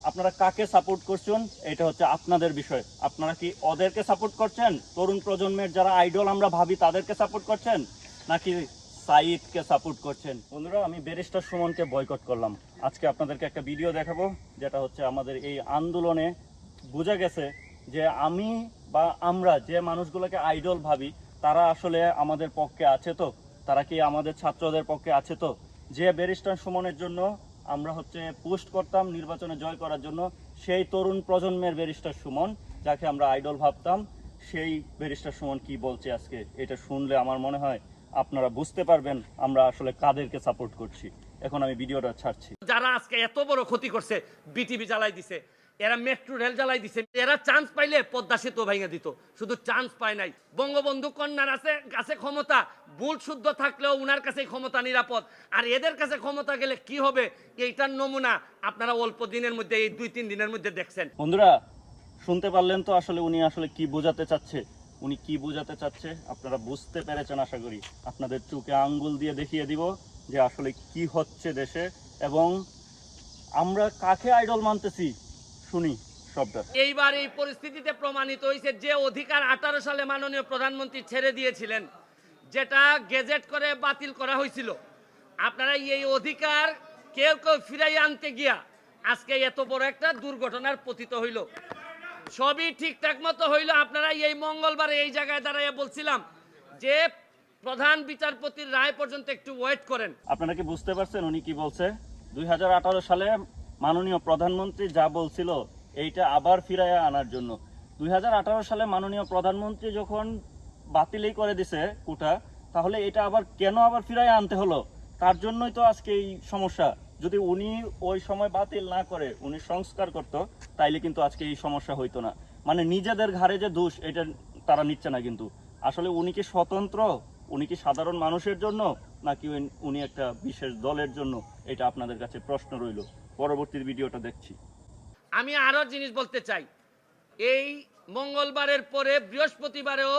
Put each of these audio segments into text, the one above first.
আপনারা কাকে সাপোর্ট করছেন এটা হচ্ছে আপনাদের বিষয়। আপনারা কি ওদেরকে সাপোর্ট করছেন, তরুণ প্রজন্মের যারা আইডল আমরা ভাবি তাদেরকে সাপোর্ট করছেন, নাকি সাইদকে সাপোর্ট করছেন? বন্ধুরা, আমি ব্যারিস্টার সুমনকে বয়কট করলাম। আজকে আপনাদেরকে একটা ভিডিও দেখাবো, যেটা হচ্ছে আমাদের এই আন্দোলনে বোঝা গেছে যে আমি বা আমরা যে মানুষগুলোকে আইডল ভাবি তারা আসলে আমাদের পক্ষে আছে তো, তারা কি আমাদের ছাত্রদের পক্ষে আছে তো? যে ব্যারিস্টার সুমনের জন্য আমরা হচ্ছে পোস্ট করতাম নির্বাচনে জয় করার জন্য, সেই তরুণ প্রজন্মের ব্যারিস্টার সুমন যাকে আমরা আইডল ভাবতাম, সেই ব্যারিস্টার সুমন কি বলছে আজকে, এটা শুনলে আমার মনে হয় আপনারা বুঝতে পারবেন আমরা আসলে কাদেরকে সাপোর্ট করছি। এখন আমি ভিডিওটা ছাড়ছি। যারা আজকে এত বড় ক্ষতি করছে, বিটিভি জ্বালাই দিছে, এরা মেট্রো রেল জ্বালাই দিছে, এরা চান্স পাইলে পদ্মা সেতু ভেঙে দিত, শুধু চান্স পায় নাই। বঙ্গবন্ধু কন্যার কাছে ক্ষমতা ভুল শুদ্ধ থাকলেও উনার কাছে ক্ষমতা নিরাপদ, আর এদের কাছে ক্ষমতা গেলে কি হবে এইটার নমুনা আপনারা অল্প দিনের মধ্যে, এই 2-3 দিনের মধ্যে দেখছেন। বন্ধুরা, শুনতে পারলেন তো আসলে উনি আসলে কি বোঝাতে চাচ্ছে। উনি কি বোঝাতে চাচ্ছে আপনারা বুঝতে পেরেছেন আশা করি। আপনাদের চোখে আঙ্গুল দিয়ে দেখিয়ে দিব যে আসলে কি হচ্ছে দেশে এবং আমরা কাকে আইডল মানতেছি। শুনি সবটা। এইবার এই পরিস্থিতিতে প্রমাণিত হয়েছে যে অধিকার 18 সালে মাননীয় প্রধানমন্ত্রী ছেড়ে দিয়েছিলেন, যেটা গেজেট করে বাতিল করা হয়েছিল, আপনারা এই অধিকার কেউ কেউ ফিরাই আনতে গিয়া আজকে এত বড় একটা দুর্ঘটনার পতিত হইল। সবই ঠিকঠাক মতো হইল। আপনারা এই মঙ্গলবারে এই জায়গায় দাঁড়াইয়া বলছিলাম যে প্রধান বিচারপতির রায় পর্যন্ত একটু ওয়েট করেন। আপনারা কি বুঝতে পারছেন উনি কি বলছে? 2018 সালে মাননীয় প্রধানমন্ত্রী যা বলছিল এইটা আবার ফিরাইয়া আনার জন্য। 2018 সালে মাননীয় প্রধানমন্ত্রী যখন বাতিলই করে দিছে কোটা, তাহলে এটা আবার কেন আবার ফিরাইয়া আনতে হলো? তার জন্যই তো আজকে এই সমস্যা। যদি উনি ওই সময় বাতিল না করে উনি সংস্কার করত, তাইলে কিন্তু আজকে এই সমস্যা হইতো না। মানে নিজেদের ঘাড়ে যে দোষ এটা তারা নিচ্ছে না। কিন্তু আসলে উনি কি স্বতন্ত্র, উনি কি সাধারণ মানুষের জন্য, নাকি উনি একটা বিশেষ দলের জন্য? এটা আপনাদের কাছে প্রশ্ন রইল। পরবর্তী ভিডিওটা দেখছি। আমি আরো জিনিস বলতে চাই, এই মঙ্গলবারের পরে বৃহস্পতিবারেও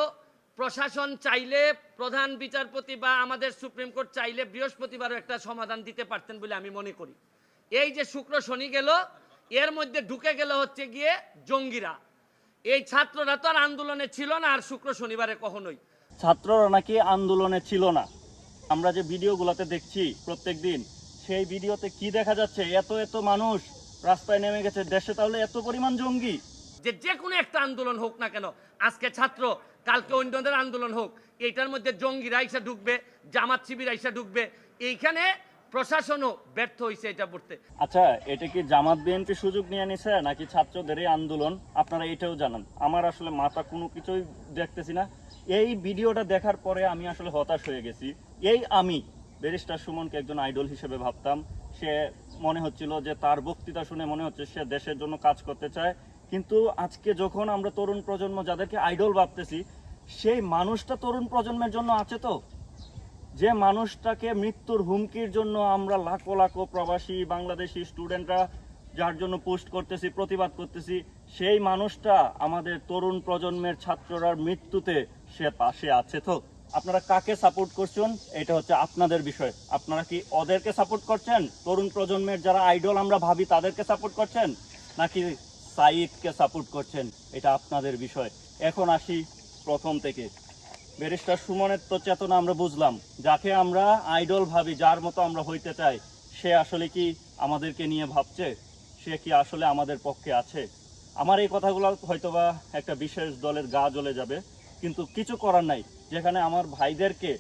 প্রশাসন চাইলে, প্রধান বিচারপতি বা আমাদের সুপ্রিম কোর্ট চাইলে বৃহস্পতিবারও একটা সমাধান দিতে পারতেন বলে আমি মনে করি। এই যে শুক্র শনি গেল, এর মধ্যে ঢুকে গেল হচ্ছে গিয়ে জঙ্গিরা। এই ছাত্ররা তো আর আন্দোলনে ছিল না আর শুক্র শনিবারে কখনোই। ছাত্ররা নাকি আন্দোলনে ছিল না। আমরা যে ভিডিওগুলোতে দেখছি প্রত্যেকদিন, সেই ভিডিওতে কি দেখা যাচ্ছে? এত এত মানুষ রাস্তায় নেমে গেছে দেশে, তাহলে এত পরিমাণ জঙ্গি? যে কোনো একটা আন্দোলন হোক না কেন, আজকে ছাত্র কালকে অন্যদের আন্দোলন হোক, এইটার মধ্যে জঙ্গিরা আইসা ঢুকবে, জামাত শিবির আইসা ঢুকবে। এইখানে প্রশাসনও ব্যর্থ হয়েছে এটা করতে। আচ্ছা, এটা কি জামাত বিএনপি সুযোগ নিয়ে নিছে নাকি ছাত্রদেরই আন্দোলন? আপনারা এটাও জানান। আমার আসলে মাথা কোনো কিছুই দেখতেছি না। এই ভিডিওটা দেখার পরে আমি আসলে হতাশ হয়ে গেছি। আমি ব্যারিস্টার সুমনকে একজন আইডল হিসেবে ভাবতাম। সে মনে হচ্ছিল যে তার বক্তৃতা শুনে মনে হচ্ছে সে দেশের জন্য কাজ করতে চায়। কিন্তু আজকে যখন আমরা তরুণ প্রজন্ম যাদেরকে আইডল ভাবতেছি, সেই মানুষটা তরুণ প্রজন্মের জন্য আছে তো? যে মানুষটাকে মৃত্যুর হুমকির জন্য আমরা লাখো লাখো প্রবাসী বাংলাদেশি স্টুডেন্টরা যার জন্য পোস্ট করতেছি, প্রতিবাদ করতেছি, সেই মানুষটা আমাদের তরুণ প্রজন্মের ছাত্ররার মৃত্যুতে সে পাশে আছে তো? আপনারা কাকে সাপোর্ট করছেন এটা হচ্ছে আপনাদের বিষয়। আপনারা কি ওদেরকে সাপোর্ট করছেন, তরুণ প্রজন্মের যারা আইডল আমরা ভাবি তাদেরকে সাপোর্ট করছেন, নাকি সাইদকে সাপোর্ট করছেন? এটা আপনাদের বিষয়। এখন আসি প্রথম থেকে। ব্যারিস্টার সুমনের তো চেতনা আমরা বুঝলাম। যাকে আমরা আইডল ভাবি, যার মতো আমরা হইতে চাই, সে আসলে কি আমাদেরকে নিয়ে ভাবছে? সে কি আসলে আমাদের পক্ষে আছে? আমার এই কথাগুলো হয়তোবা একটা বিশেষ দলের গা জ্বলে যাবে, কিন্তু কিছু করার নাই। যেখানে আমার ভাইদেরকে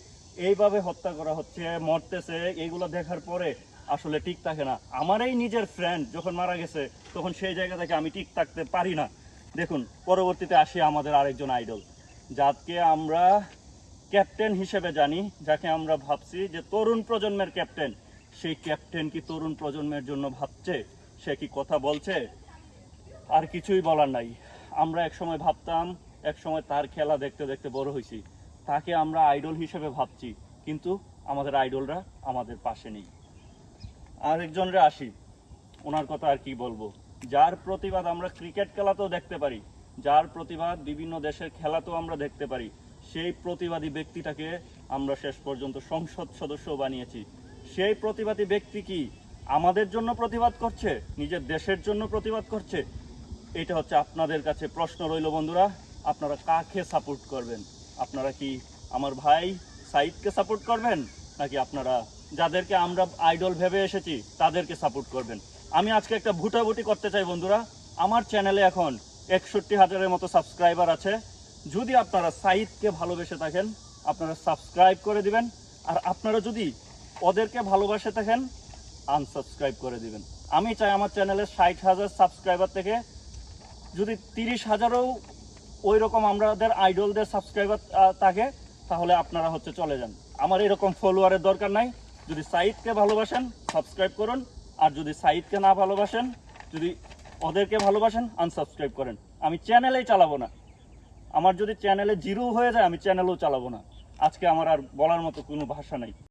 এইভাবে হত্যা করা হচ্ছে, মরতেছে, এইগুলো দেখার পরে আসলে ঠিক থাকে না। আমার এই নিজের ফ্রেন্ড যখন মারা গেছে, তখন সেই জায়গা থেকে আমি ঠিক থাকতে পারি না। দেখুন, পরবর্তীতে আসি আমাদের আরেকজন আইডল, যাকে আমরা ক্যাপ্টেন হিসেবে জানি, যাকে আমরা ভাবছি যে তরুণ প্রজন্মের ক্যাপ্টেন। সেই ক্যাপ্টেন কি তরুণ প্রজন্মের জন্য ভাবছে? সে কি কথা বলছে? আর কিছুই বলার নাই। আমরা একসময় ভাবতাম, একসময় তার খেলা দেখতে দেখতে বড় হয়েছি, তাকে আমরা আইডল হিসেবে ভাবছি, কিন্তু আমাদের আইডলরা আমাদের পাশে নেই। আরেকজনরে আসি, ওনার কথা আর কি বলবো। যার প্রতিবাদ আমরা ক্রিকেট খেলাতেও দেখতে পারি, যার প্রতিবাদ বিভিন্ন দেশের খেলাতেও আমরা দেখতে পারি, সেই প্রতিবাদী ব্যক্তিটাকে আমরা শেষ পর্যন্ত সংসদ সদস্য বানিয়েছি। সেই প্রতিবাদী ব্যক্তি কি আমাদের জন্য প্রতিবাদ করছে, নিজের দেশের জন্য প্রতিবাদ করছে, এটা হচ্ছে আপনাদের কাছে প্রশ্ন রইল বন্ধুরা, আপনারা কাকে সাপোর্ট করবেন? আপনারা কি আমার ভাই সাইদকে সাপোর্ট করবেন, নাকি আপনারা যাদেরকে আমরা আইডল ভেবে এসেছি তাদেরকে সাপোর্ট করবেন? আমি আজকে একটা ভোটাভুটি করতে চাই বন্ধুরা। আমার চ্যানেলে এখন 61,000-এর মতো সাবস্ক্রাইবার আছে। যদি আপনারা সাইদকে ভালোবেসে থাকেন আপনারা সাবস্ক্রাইব করে দিবেন, আর আপনারা যদি ওদেরকে ভালোবাসে থাকেন আনসাবস্ক্রাইব করে দিবেন। আমি চাই আমার চ্যানেলে 60,000 সাবস্ক্রাইবার থেকে যদি 30,000ও ওই রকম আমাদের আইডলদের সাবস্ক্রাইবার থাকে তাহলে আপনারা হচ্ছে চলে যান। আমার এরকম ফলোয়ারের দরকার নাই। যদি সাইদকে ভালোবাসেন সাবস্ক্রাইব করুন, আর যদি সাইদকে না ভালোবাসেন, যদি ওদেরকে ভালোবাসেন আনসাবস্ক্রাইব করেন। আমি চ্যানেলেই চালাবো না। আমার যদি চ্যানেলে জিরো হয়ে যায় আমি চ্যানেলও চালাবো না। আজকে আমার আর বলার মতো কোনো ভাষা নাই।